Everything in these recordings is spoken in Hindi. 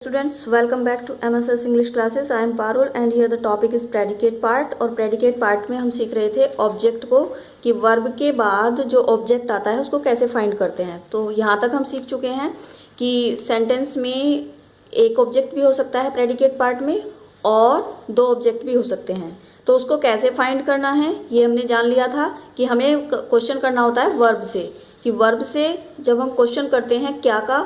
Students, welcome back to MSS English classes. I am Parul and here the topic is predicate part. और predicate part में हम सीख रहे थे ऑब्जेक्ट को कि वर्ब के बाद जो ऑब्जेक्ट आता है उसको कैसे फाइंड करते हैं। तो यहाँ तक हम सीख चुके हैं कि सेंटेंस में एक ऑब्जेक्ट भी हो सकता है प्रेडिकेट पार्ट में और दो ऑब्जेक्ट भी हो सकते हैं। तो उसको कैसे फाइंड करना है ये हमने जान लिया था कि हमें क्वेश्चन करना होता है वर्ब से, कि वर्ब से जब हम क्वेश्चन करते हैं क्या का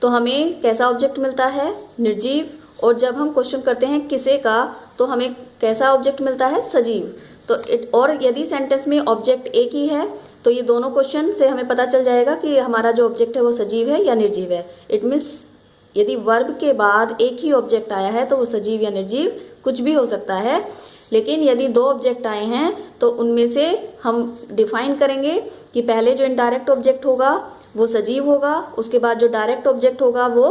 तो हमें कैसा ऑब्जेक्ट मिलता है, निर्जीव। और जब हम क्वेश्चन करते हैं किसे का तो हमें कैसा ऑब्जेक्ट मिलता है, सजीव। तो और यदि सेंटेंस में ऑब्जेक्ट एक ही है तो ये दोनों क्वेश्चन से हमें पता चल जाएगा कि हमारा जो ऑब्जेक्ट है वो सजीव है या निर्जीव है। इट मीन्स यदि वर्ब के बाद एक ही ऑब्जेक्ट आया है तो वो सजीव या निर्जीव कुछ भी हो सकता है। लेकिन यदि दो ऑब्जेक्ट आए हैं तो उनमें से हम डिफाइन करेंगे कि पहले जो इनडायरेक्ट ऑब्जेक्ट होगा वो सजीव होगा, उसके बाद जो डायरेक्ट ऑब्जेक्ट होगा वो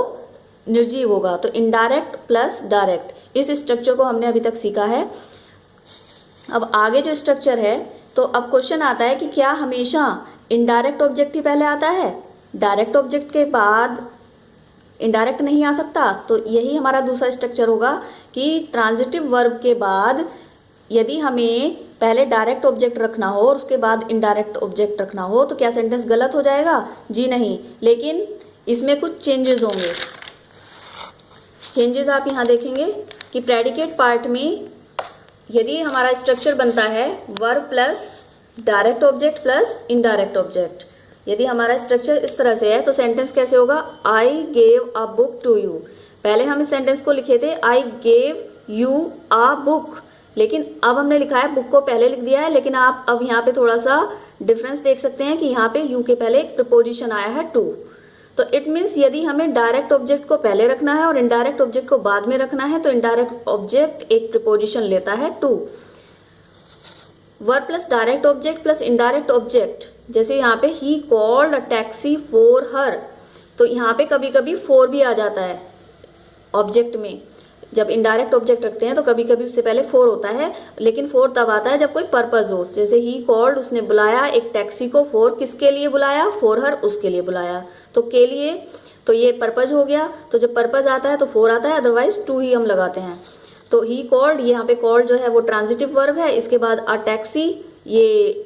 निर्जीव होगा। तो इनडायरेक्ट प्लस डायरेक्ट, इस स्ट्रक्चर को हमने अभी तक सीखा है। अब आगे जो स्ट्रक्चर है तो अब क्वेश्चन आता है कि क्या हमेशा इनडायरेक्ट ऑब्जेक्ट ही पहले आता है, डायरेक्ट ऑब्जेक्ट के बाद इनडायरेक्ट नहीं आ सकता। तो यही हमारा दूसरा स्ट्रक्चर होगा कि ट्रांजिटिव वर्ब के बाद यदि हमें पहले डायरेक्ट ऑब्जेक्ट रखना हो और उसके बाद इनडायरेक्ट ऑब्जेक्ट रखना हो तो क्या सेंटेंस गलत हो जाएगा? जी नहीं, लेकिन इसमें कुछ चेंजेस होंगे। चेंजेस आप यहाँ देखेंगे कि प्रेडिकेट पार्ट में यदि हमारा स्ट्रक्चर बनता है verb plus direct object plus indirect object, यदि हमारा स्ट्रक्चर इस तरह से है तो सेंटेंस कैसे होगा? I gave a book to you. पहले हम इस सेंटेंस को लिखे थे I gave you a book, लेकिन अब हमने लिखा है बुक को पहले लिख दिया है। लेकिन आप अब यहाँ पे थोड़ा सा डिफरेंस देख सकते हैं कि यहाँ पे यू के पहले एक प्रीपोजिशन आया है टू। तो इट मीन्स यदि हमें डायरेक्ट ऑब्जेक्ट को पहले रखना है और इनडायरेक्ट ऑब्जेक्ट को बाद में रखना है तो इनडायरेक्ट ऑब्जेक्ट एक प्रीपोजिशन लेता है to. Verb plus direct object plus indirect object, जैसे यहाँ पे ही called a taxi for her, तो यहाँ पे कभी कभी फॉर भी आ जाता है ऑब्जेक्ट में। जब इनडायरेक्ट ऑब्जेक्ट रखते हैं तो कभी कभी उससे पहले फोर होता है, लेकिन फोर तब आता है जब कोई पर्पज हो। जैसे ही कॉल्ड, उसने बुलाया एक टैक्सी को, फॉर किसके लिए बुलाया? फॉर हर, उसके लिए बुलाया। तो के लिए, तो ये पर्पज हो गया। तो जब पर्पज आता है तो फोर आता है, अदरवाइज टू ही हम लगाते हैं। तो ही कॉल्ड, यहाँ पे कॉल्ड जो है वो ट्रांजिटिव वर्ब है। इसके बाद अ टैक्सी ये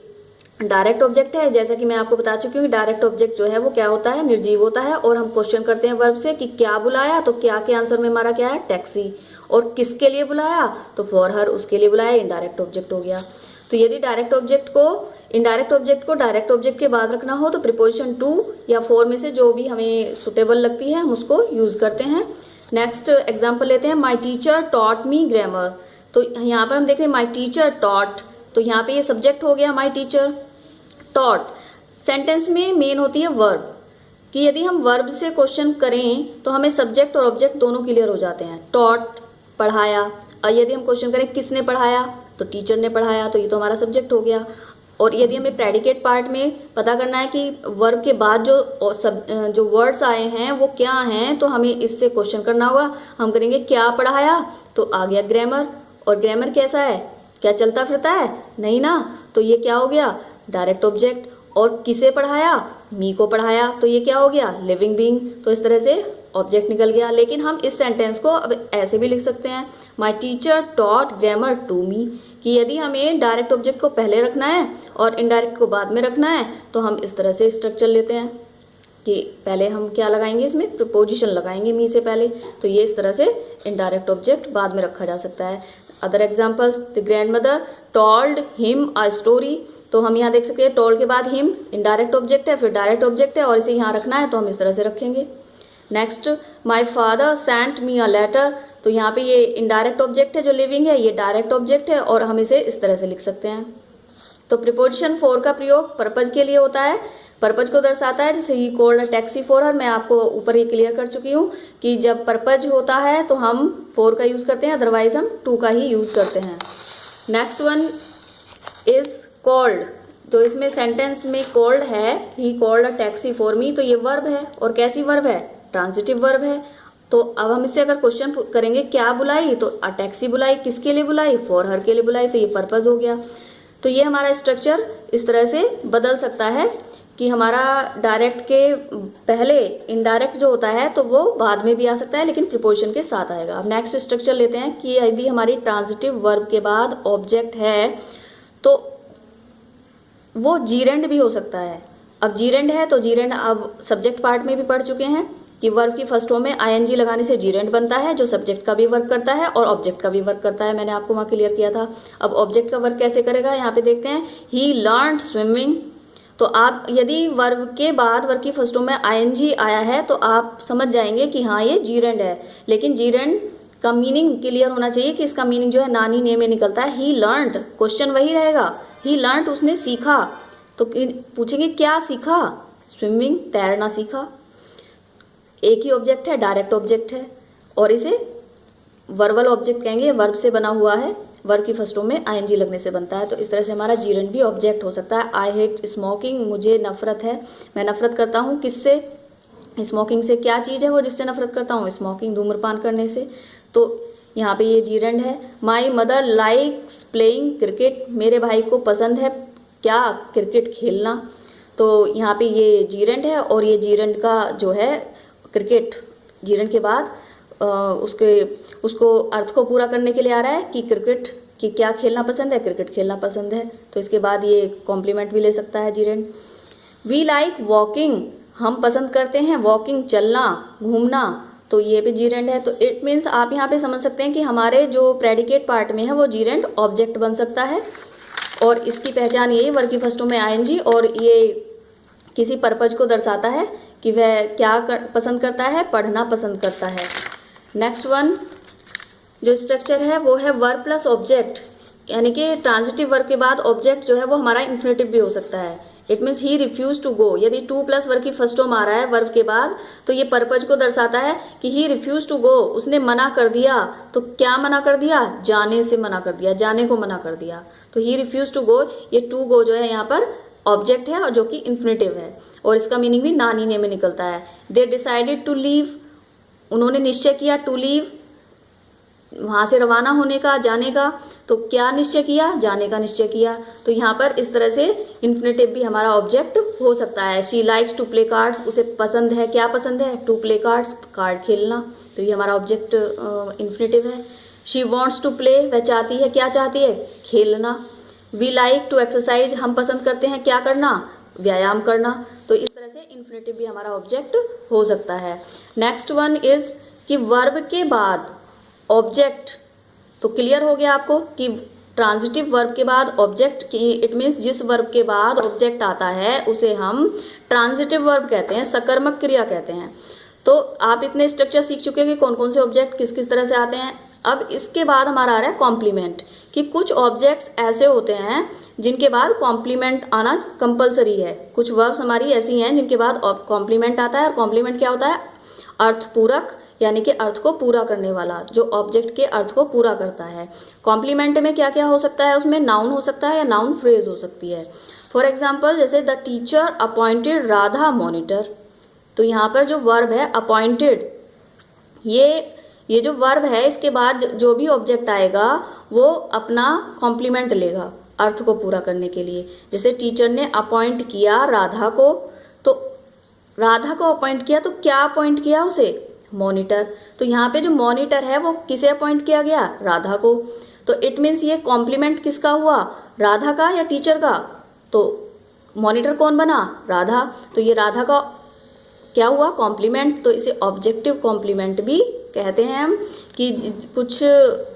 डायरेक्ट ऑब्जेक्ट है। जैसा कि मैं आपको बता चुकी हूँ डायरेक्ट ऑब्जेक्ट जो है वो क्या होता है? निर्जीव होता है। और हम क्वेश्चन करते हैं वर्ब से कि क्या बुलाया, तो क्या के आंसर में हमारा क्या है? टैक्सी। और किसके लिए बुलाया? तो फॉर हर, उसके लिए बुलाया, इनडायरेक्ट ऑब्जेक्ट हो गया। तो यदि डायरेक्ट ऑब्जेक्ट को इनडायरेक्ट ऑब्जेक्ट को डायरेक्ट ऑब्जेक्ट के बाद रखना हो तो प्रीपोजिशन टू या फोर में से जो भी हमें सुटेबल लगती है हम उसको यूज करते हैं। नेक्स्ट एग्जाम्पल लेते हैं, my teacher taught me grammar. तो यहाँ पर हम देख रहे हैं माई टीचर टॉट, तो यहाँ पे ये सब्जेक्ट हो गया माई टीचर। टॉट सेंटेंस में मेन होती है वर्ब, कि यदि हम वर्ब से क्वेश्चन करें तो हमें सब्जेक्ट और ऑब्जेक्ट दोनों क्लियर हो जाते हैं। टॉट पढ़ाया, और यदि हम क्वेश्चन करें किसने पढ़ाया तो टीचर ने पढ़ाया, तो ये तो हमारा सब्जेक्ट हो गया। और यदि हमें प्रेडिकेट पार्ट में पता करना है कि वर्ब के बाद जो वर्ड्स आए हैं वो क्या हैं, तो हमें इससे क्वेश्चन करना होगा। हम करेंगे क्या पढ़ाया, तो आ गया ग्रामर। और ग्रामर कैसा है? क्या चलता फिरता है? नहीं ना, तो ये क्या हो गया? Direct object. और किसे पढ़ाया? मी को पढ़ाया, तो ये क्या हो गया? Living being. तो इस तरह से ऑब्जेक्ट निकल गया। लेकिन हम इस सेंटेंस को अब ऐसे भी लिख सकते हैं, my teacher taught grammar to me, कि यदि हमें डायरेक्ट ऑब्जेक्ट को पहले रखना है और इनडायरेक्ट को बाद में रखना है तो हम इस तरह से स्ट्रक्चर लेते हैं कि पहले हम क्या लगाएंगे, इसमें प्रीपोजिशन लगाएंगे मी से पहले। तो ये इस तरह से इनडायरेक्ट ऑब्जेक्ट बाद में रखा जा सकता है। Other examples, the grand mother told him a story, तो हम यहाँ देख सकते हैं टोल्ड के बाद हिम इनडायरेक्ट ऑब्जेक्ट है, फिर डायरेक्ट ऑब्जेक्ट है और इसे यहाँ रखना है तो हम इस तरह से रखेंगे। Next, my father sent me a letter, तो यहाँ पे ये इनडायरेक्ट ऑब्जेक्ट है जो लिविंग है, ये डायरेक्ट ऑब्जेक्ट है और हम इसे इस तरह से लिख सकते हैं। तो प्रीपोजिशन फॉर का प्रयोग पर्पज के लिए होता है, पर्पज को दर्शाता है। जैसे ही कॉल्ड अ टैक्सी फॉर हर, मैं आपको ऊपर ये क्लियर कर चुकी हूँ कि जब पर्पज होता है तो हम फॉर का यूज करते हैं, अदरवाइज हम टू का ही यूज करते हैं। नेक्स्ट वन इज कॉल्ड, तो इसमें सेंटेंस में कॉल्ड है, ही called a taxi for me, तो ये वर्ब है। और कैसी वर्ब है? ट्रांजिटिव वर्ब है। तो अब हम इससे अगर क्वेश्चन करेंगे क्या बुलाई, तो अ टैक्सी बुलाई, किसके लिए बुलाई? फॉर हर के लिए बुलाई, तो ये पर्पज हो गया। तो ये हमारा स्ट्रक्चर इस तरह से बदल सकता है कि हमारा डायरेक्ट के पहले इनडायरेक्ट जो होता है तो वो बाद में भी आ सकता है, लेकिन प्रीपोजिशन के साथ आएगा। अब नेक्स्ट स्ट्रक्चर लेते हैं कि यदि हमारी ट्रांजिटिव वर्ब के बाद ऑब्जेक्ट है तो वो जीरेंड भी हो सकता है। अब जीरेंड है तो जीरेंड अब सब्जेक्ट पार्ट में भी पढ़ चुके हैं कि वर्ब की फर्स्ट फॉर्म में आईएनजी लगाने से जीरेंड बनता है, जो सब्जेक्ट का भी वर्क करता है और ऑब्जेक्ट का भी वर्क करता है। मैंने आपको वहाँ क्लियर किया था। अब ऑब्जेक्ट का वर्क कैसे करेगा, यहाँ पे देखते हैं। ही लर्नड स्विमिंग, तो आप यदि वर्ब के बाद वर्ब की फर्स्ट फॉर्म में आईएनजी आया है तो आप समझ जाएंगे कि हाँ ये जीरेंड है। लेकिन जीरेंड का मीनिंग क्लियर होना चाहिए कि इसका मीनिंग जो है नानी ने में निकलता है। ही लर्नड, क्वेश्चन वही रहेगा, ही लर्नड, उसने सीखा। तो पूछेंगे क्या सीखा, स्विमिंग, तैरना सीखा। एक ही ऑब्जेक्ट है, डायरेक्ट ऑब्जेक्ट है, और इसे वर्बल ऑब्जेक्ट कहेंगे, वर्ब से बना हुआ है, वर्ब की फर्स्ट फॉर्म में आईएनजी लगने से बनता है। तो इस तरह से हमारा जीरेंड भी ऑब्जेक्ट हो सकता है। आई हेट स्मोकिंग, मुझे नफरत है, मैं नफरत करता हूँ किससे, स्मोकिंग से। क्या चीज़ है वो जिससे नफरत करता हूँ, स्मोकिंग, धूम्रपान करने से। तो यहाँ पे ये जीरेंड है। My mother likes playing cricket, मेरे भाई को पसंद है क्या, क्रिकेट खेलना। तो यहाँ पे ये जीरेंड है और ये जीरेंड का जो है क्रिकेट, जीरेंड के बाद उसको अर्थ को पूरा करने के लिए आ रहा है कि क्रिकेट कि क्या खेलना पसंद है, क्रिकेट खेलना पसंद है। तो इसके बाद ये कॉम्प्लीमेंट भी ले सकता है जीरेंड। वी लाइक वॉकिंग, हम पसंद करते हैं वॉकिंग, चलना, घूमना। तो ये भी जीरेंड है। तो इट मीन्स आप यहाँ पे समझ सकते हैं कि हमारे जो प्रेडिकेट पार्ट में है वो जीरेंड ऑब्जेक्ट बन सकता है। और इसकी पहचान यही, वर्ब की फर्स्ट फॉर्म में आईएनजी, और ये किसी पर्पज को दर्शाता है कि वह क्या पसंद करता है, पढ़ना पसंद करता है। नेक्स्ट वन जो स्ट्रक्चर है वो है वर्ब प्लस ऑब्जेक्ट, यानी कि ट्रांजिटिव वर्ब के बाद ऑब्जेक्ट जो है वो हमारा इन्फिनेटिव भी हो सकता है। It means he refuse to go, यदि टू प्लस वर्ब की फर्स्ट फॉर्म आ रहा है वर्ब के बाद तो ये पर्पज को दर्शाता है कि ही रिफ्यूज टू गो, उसने मना कर दिया। तो क्या मना कर दिया, जाने से मना कर दिया, जाने को मना कर दिया। तो ही रिफ्यूज टू गो, ये टू गो जो है यहाँ पर ऑब्जेक्ट है और जो कि इन्फिनेटिव है, और इसका मीनिंग भी नानी ने में निकलता है। दे डिसाइडेड टू लीव, उन्होंने निश्चय किया, टू लीव, वहां से रवाना होने का, जाने का। तो क्या निश्चय किया, जाने का निश्चय किया। तो यहाँ पर इस तरह से इन्फिनेटिव भी हमारा ऑब्जेक्ट हो सकता है। She likes to play cards, उसे पसंद है, क्या पसंद है, टू प्ले कार्ड्स, कार्ड खेलना। तो ये हमारा ऑब्जेक्ट इन्फिनेटिव है। शी वॉन्ट्स टू प्ले, वह चाहती है, क्या चाहती है, खेलना। वी लाइक टू एक्सरसाइज, हम पसंद करते हैं क्या करना, व्यायाम करना। तो इस तरह से इन्फिनेटिव भी हमारा ऑब्जेक्ट हो सकता है। नेक्स्ट वन इज कि वर्ब के बाद ऑब्जेक्ट, तो क्लियर हो गया आपको कि ट्रांजिटिव वर्ब के बाद ऑब्जेक्ट की, इट मीन्स जिस वर्ब के बाद ऑब्जेक्ट आता है उसे हम ट्रांजिटिव वर्ब कहते हैं, सकर्मक क्रिया कहते हैं। तो आप इतने स्ट्रक्चर सीख चुके हैं कि कौन कौन से ऑब्जेक्ट किस किस तरह से आते हैं। अब इसके बाद हमारा आ रहा है कॉम्प्लीमेंट, कि कुछ ऑब्जेक्ट्स ऐसे होते हैं जिनके बाद कॉम्प्लीमेंट आना कंपलसरी है। कुछ वर्ब्स हमारी ऐसी हैं जिनके बाद कॉम्प्लीमेंट आता है, और कॉम्प्लीमेंट क्या होता है, अर्थपूरक, यानी कि अर्थ को पूरा करने वाला, जो ऑब्जेक्ट के अर्थ को पूरा करता है। कॉम्प्लीमेंट में क्या क्या हो सकता है, उसमें नाउन हो सकता है या नाउन फ्रेज हो सकती है। फॉर एग्जाम्पल जैसे the teacher appointed Radha monitor, तो यहाँ पर जो वर्ब है अपॉइंटेड, ये जो वर्ब है इसके बाद जो भी ऑब्जेक्ट आएगा वो अपना कॉम्प्लीमेंट लेगा अर्थ को पूरा करने के लिए। जैसे टीचर ने अपॉइंट किया राधा को, तो राधा को अपॉइंट किया, तो क्या अपॉइंट किया उसे, मॉनिटर। तो यहाँ पे जो मॉनिटर है वो किसे अपॉइंट किया गया, राधा को। तो इट मीन्स ये कॉम्प्लीमेंट किसका हुआ, राधा का या टीचर का। तो मॉनिटर कौन बना, राधा। तो ये राधा का क्या हुआ, कॉम्प्लीमेंट। तो इसे ऑब्जेक्टिव कॉम्प्लीमेंट भी कहते हैं हम, कि कुछ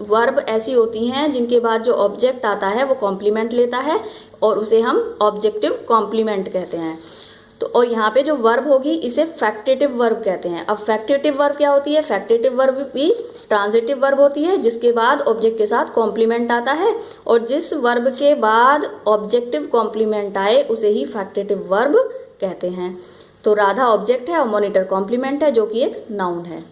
वर्ब ऐसी होती हैं जिनके बाद जो ऑब्जेक्ट आता है वो कॉम्प्लीमेंट लेता है और उसे हम ऑब्जेक्टिव कॉम्प्लीमेंट कहते हैं। तो और यहाँ पे जो वर्ब होगी इसे फैक्टेटिव वर्ब कहते हैं। अब फैक्टेटिव वर्ब क्या होती है, फैक्टेटिव वर्ब भी ट्रांजिटिव वर्ब होती है जिसके बाद ऑब्जेक्ट के साथ कॉम्प्लीमेंट आता है, और जिस वर्ब के बाद ऑब्जेक्टिव कॉम्प्लीमेंट आए उसे ही फैक्टेटिव वर्ब कहते हैं। तो राधा ऑब्जेक्ट है और मॉनिटर कॉम्प्लीमेंट है जो कि एक नाउन है।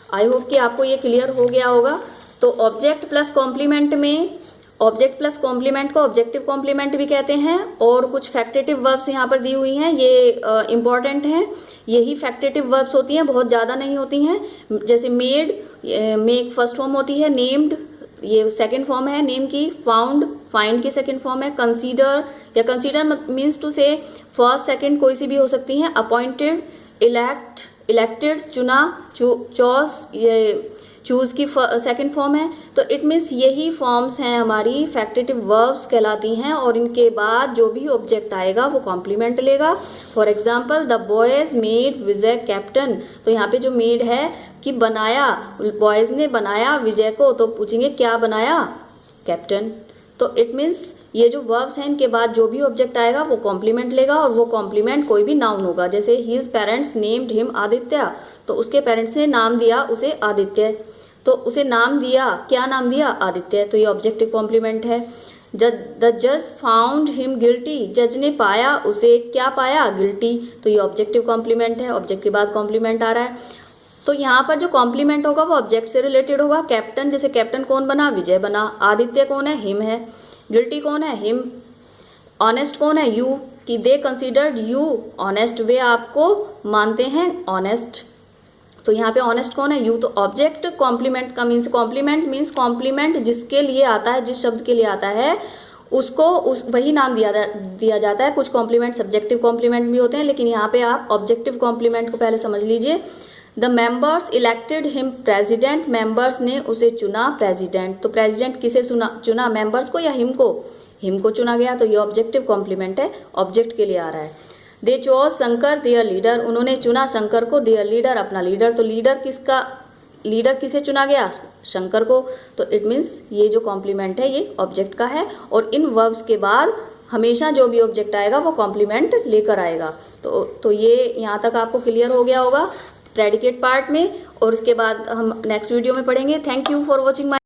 आई होप कि आपको ये क्लियर हो गया होगा। तो ऑब्जेक्ट प्लस कॉम्प्लीमेंट में, ऑब्जेक्ट प्लस कॉम्प्लीमेंट को ऑब्जेक्टिव कॉम्प्लीमेंट भी कहते हैं, और कुछ फैक्टेटिव वर्ब्स यहाँ पर दी हुई हैं, ये इंपॉर्टेंट हैं। यही फैक्टेटिव वर्ब्स होती हैं, बहुत ज़्यादा नहीं होती हैं। जैसे मेड, मेक फर्स्ट फॉर्म होती है, नेम्ड ये सेकंड फॉर्म है नेम की। फाउंड, फाइंड की सेकंड फॉर्म है। कंसीडर, या कंसीडर मीन्स टू से फर्स्ट सेकंड कोई सी भी हो सकती है। अपॉइंटेड, इलेक्ट, इलेक्टेड चुना, चॉस ये चूज की सेकंड फॉर्म है। तो इट मीन्स यही फॉर्म्स हैं हमारी फैक्टिटिव वर्ब्स कहलाती हैं, और इनके बाद जो भी ऑब्जेक्ट आएगा वो कॉम्प्लीमेंट लेगा। For example the boys made Vijay captain, तो यहाँ पे जो मेड है कि बनाया, बॉयज ने बनाया विजय को, तो पूछेंगे क्या बनाया, कैप्टन। तो इट मीन्स ये जो वर्ब्स हैं इनके बाद जो भी ऑब्जेक्ट आएगा वो कॉम्प्लीमेंट लेगा, और वो कॉम्प्लीमेंट कोई भी नाउन होगा। जैसे his parents named him Aditya, तो उसके पेरेंट्स ने नाम दिया उसे आदित्य, तो उसे नाम दिया, क्या नाम दिया, आदित्य, तो ये ऑब्जेक्टिव कॉम्प्लीमेंट है। द जज फाउंड हिम गिल्टी, जज ने पाया उसे, क्या पाया, गिल्टी, तो ये ऑब्जेक्टिव कॉम्प्लीमेंट है। ऑब्जेक्ट के बाद कॉम्प्लीमेंट आ रहा है, तो यहाँ पर जो कॉम्प्लीमेंट होगा वो ऑब्जेक्ट से रिलेटेड होगा। कैप्टन, जैसे कैप्टन कौन बना, विजय बना। आदित्य कौन है, हिम है। गिल्टी कौन है, हिम। ऑनेस्ट कौन है, यू, कि दे कंसीडर्ड यू ऑनेस्ट, वे आपको मानते हैं ऑनेस्ट, तो यहाँ पे ऑनेस्ट कौन है, यू। तो ऑब्जेक्ट कॉम्प्लीमेंट का मीन्स, कॉम्प्लीमेंट मीन्स कॉम्प्लीमेंट जिसके लिए आता है, जिस शब्द के लिए आता है उसको वही नाम दिया जाता है। कुछ कॉम्प्लीमेंट सब्जेक्टिव कॉम्प्लीमेंट भी होते हैं, लेकिन यहाँ पे आप ऑब्जेक्टिव कॉम्प्लीमेंट को पहले समझ लीजिए। The members elected him president, members ने उसे चुना प्रेसिडेंट, तो प्रेसिडेंट किसे चुना, मेंबर्स को या हिम को, हिम को चुना गया, तो ये ऑब्जेक्टिव कॉम्प्लीमेंट है, ऑब्जेक्ट के लिए आ रहा है। दे चोज शंकर देयर लीडर, उन्होंने चुना शंकर को, देयर लीडर अपना लीडर, तो लीडर किसका, लीडर किसे चुना गया, शंकर को, तो इट मीन्स ये जो कॉम्प्लीमेंट है ये ऑब्जेक्ट का है, और इन वर्ब्स के बाद हमेशा जो भी ऑब्जेक्ट आएगा वो कॉम्प्लीमेंट लेकर आएगा। तो ये यहाँ तक आपको क्लियर हो गया होगा प्रेडिकेट पार्ट में, और उसके बाद हम नेक्स्ट वीडियो में पढ़ेंगे। Thank you for watching my